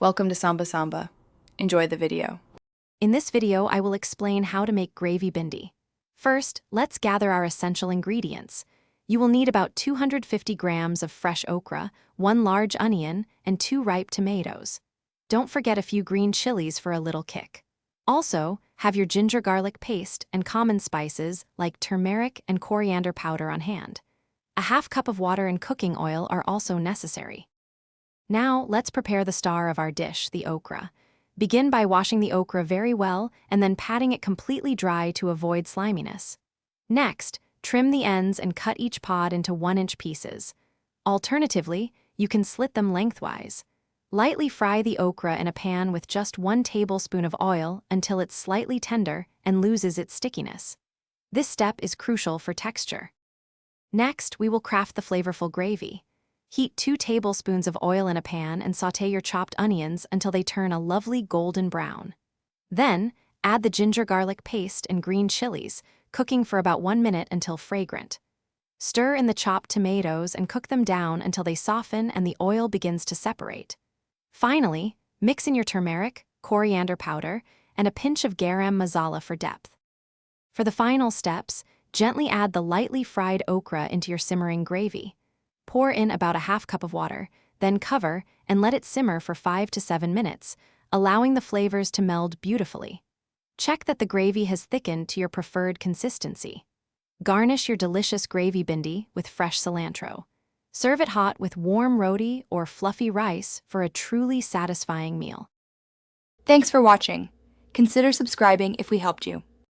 Welcome to Samba Samba. Enjoy the video. In this video, I will explain how to make gravy bhindi. First, let's gather our essential ingredients. You will need about 250 grams of fresh okra, 1 large onion, and 2 ripe tomatoes. Don't forget a few green chilies for a little kick. Also, have your ginger garlic paste and common spices like turmeric and coriander powder on hand. A half cup of water and cooking oil are also necessary. Now, let's prepare the star of our dish, the okra. Begin by washing the okra very well and then patting it completely dry to avoid sliminess. Next, trim the ends and cut each pod into 1-inch pieces. Alternatively, you can slit them lengthwise. Lightly fry the okra in a pan with just 1 tablespoon of oil until it's slightly tender and loses its stickiness. This step is crucial for texture. Next, we will craft the flavorful gravy. Heat 2 tablespoons of oil in a pan and sauté your chopped onions until they turn a lovely golden brown. Then, add the ginger garlic paste and green chilies, cooking for about 1 minute until fragrant. Stir in the chopped tomatoes and cook them down until they soften and the oil begins to separate. Finally, mix in your turmeric, coriander powder, and a pinch of garam masala for depth. For the final steps, gently add the lightly fried okra into your simmering gravy. Pour in about a half cup of water, then cover and let it simmer for 5 to 7 minutes, allowing the flavors to meld beautifully. Check that the gravy has thickened to your preferred consistency. Garnish your delicious gravy bhindi with fresh cilantro. Serve it hot with warm roti or fluffy rice for a truly satisfying meal. Thanks for watching. Consider subscribing if we helped you.